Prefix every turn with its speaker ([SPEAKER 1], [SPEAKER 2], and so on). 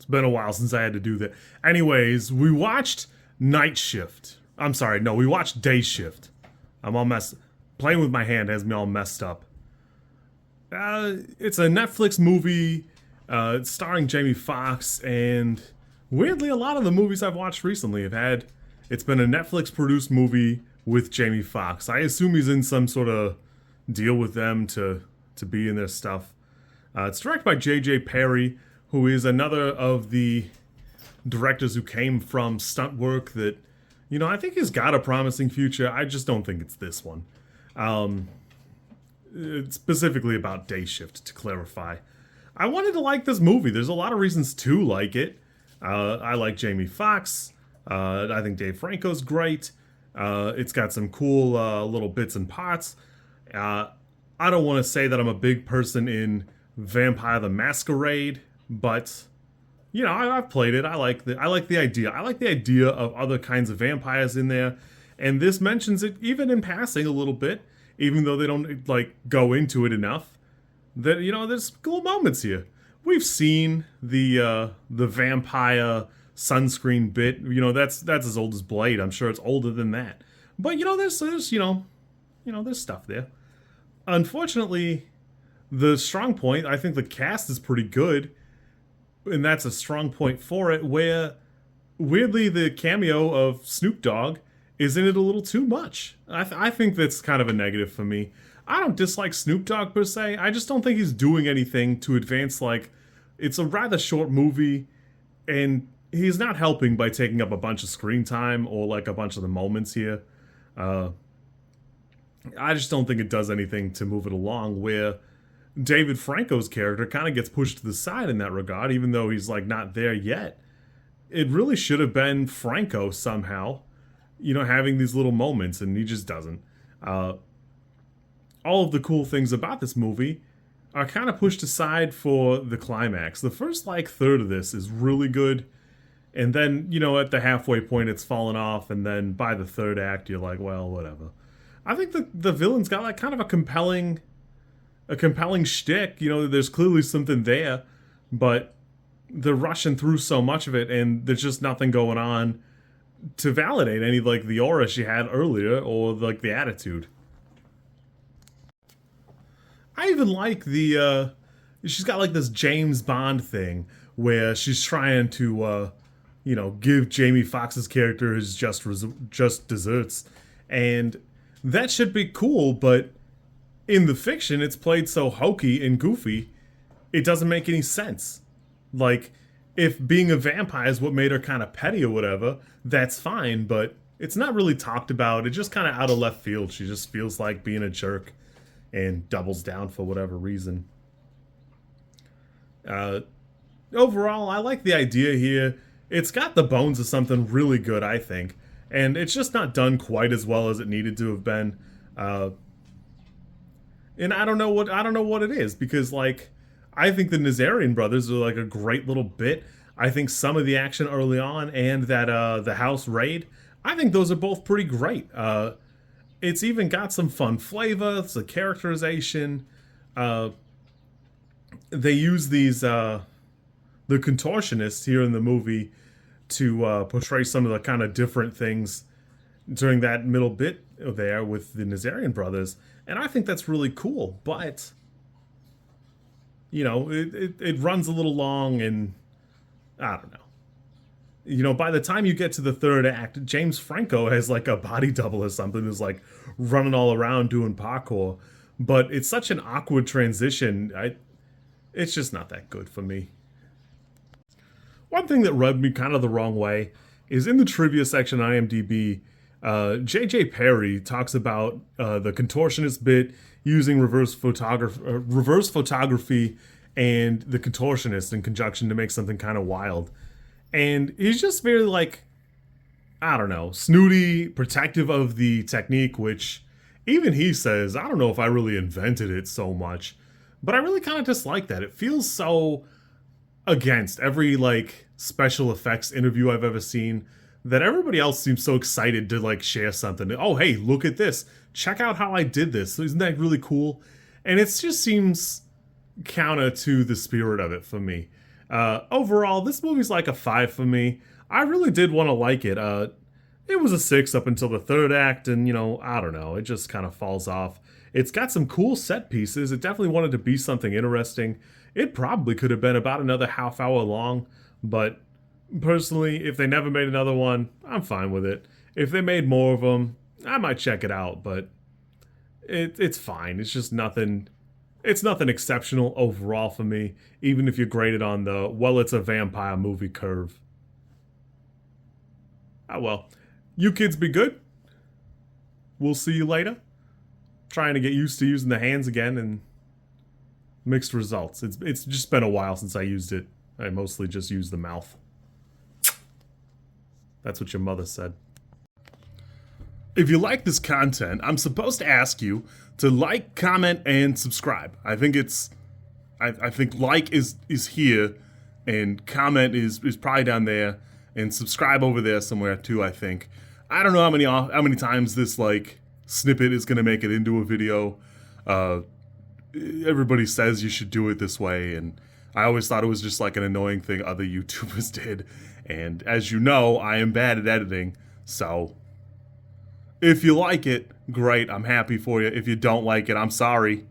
[SPEAKER 1] It's been a while since I had to do that. Anyways, we watched Night Shift. I'm sorry, no, we watched Day Shift. I'm all messed. Playing with my hand has me all messed up. It's a Netflix movie. It's starring Jamie Foxx, and weirdly, a lot of the movies I've watched recently have had. It's been a Netflix produced movie with Jamie Foxx. I assume he's in some sort of deal with them to be in their stuff. It's directed by J.J. Perry, who is another of the directors who came from stunt work that, I think has got a promising future. I just don't think it's this one. It's specifically about Day Shift, to clarify. I wanted to like this movie. There's a lot of reasons to like it. I like Jamie Foxx. I think Dave Franco's great. It's got some cool little bits and parts. I don't want to say that I'm a big person in Vampire the Masquerade, but I've played it. I like the idea. I like the idea of other kinds of vampires in there, and this mentions it even in passing a little bit, even though they don't go into it enough. That there's cool moments here. We've seen the vampire sunscreen bit. That's as old as Blade. I'm sure it's older than that. But there's there's stuff there. Unfortunately, the strong point, I think the cast is pretty good, and that's a strong point for it, where weirdly the cameo of Snoop Dogg is in it a little too much. I think that's kind of a negative for me. I don't dislike Snoop Dogg per se. I just don't think he's doing anything to advance. It's a rather short movie, and he's not helping by taking up a bunch of screen time or a bunch of the moments here. I just don't think it does anything to move it along, where David Franco's character kind of gets pushed to the side in that regard, even though he's not there yet. It really should have been Franco somehow, having these little moments, and he just doesn't. All of the cool things about this movie are kind of pushed aside for the climax. The first third of this is really good, and then at the halfway point it's fallen off, and then by the third act you're like, well, whatever. I think the villain's got kind of a compelling shtick. There's clearly something there, but they're rushing through so much of it, and there's just nothing going on to validate any the aura she had earlier or the attitude. I even like the she's got this James Bond thing where she's trying to give Jamie Foxx's character his just desserts, and that should be cool, but in the fiction it's played so hokey and goofy it doesn't make any sense. If being a vampire is what made her kind of petty or whatever, that's fine, but it's not really talked about. It's just kind of out of left field. She just feels like being a jerk and doubles down for whatever reason. Overall, I like the idea here. It's got the bones of something really good, I think, and it's just not done quite as well as it needed to have been. And I don't know what it is, because I think the Nazarian brothers are a great little bit. I think some of the action early on and that the house raid, I think those are both pretty great. It's even got some fun flavor. It's a characterization. They use these the contortionists here in the movie to portray some of the kind of different things during that middle bit there with the Nazarian brothers, and I think that's really cool. But it runs a little long, and I don't know. By the time you get to the third act, James Franco has a body double or something who's running all around doing parkour. But it's such an awkward transition. It's just not that good for me. One thing that rubbed me kind of the wrong way is in the trivia section on IMDb, J.J. Perry talks about the contortionist bit using reverse photography and the contortionist in conjunction to make something kind of wild. And he's just very I don't know, snooty, protective of the technique, which even he says, I don't know if I really invented it so much, but I really kind of dislike that. It feels so against every special effects interview I've ever seen, that everybody else seems so excited to share something. Oh, hey, look at this. Check out how I did this. Isn't that really cool? And it just seems counter to the spirit of it for me. Overall, this movie's like a 5 for me. I really did want to like it. It was a 6 up until the third act, and I don't know, it just kind of falls off. It's got some cool set pieces. It definitely wanted to be something interesting. It probably could have been about another half hour long, but personally, if they never made another one, I'm fine with it. If they made more of them, I might check it out, but it's fine. It's just nothing. It's nothing exceptional overall for me, even if you grade it on the, well, it's a vampire movie curve. Ah, well. You kids be good. We'll see you later. Trying to get used to using the hands again, and mixed results. It's just been a while since I used it. I mostly just use the mouth. That's what your mother said. If you like this content, I'm supposed to ask you to like, comment, and subscribe. I think I think like is here, and comment is probably down there, and subscribe over there somewhere too, I think. I don't know how many times this like snippet is gonna make it into a video. Everybody says you should do it this way, and I always thought it was just like an annoying thing other YouTubers did. And as you know, I am bad at editing, so if you like it, great, I'm happy for you. If you don't like it, I'm sorry.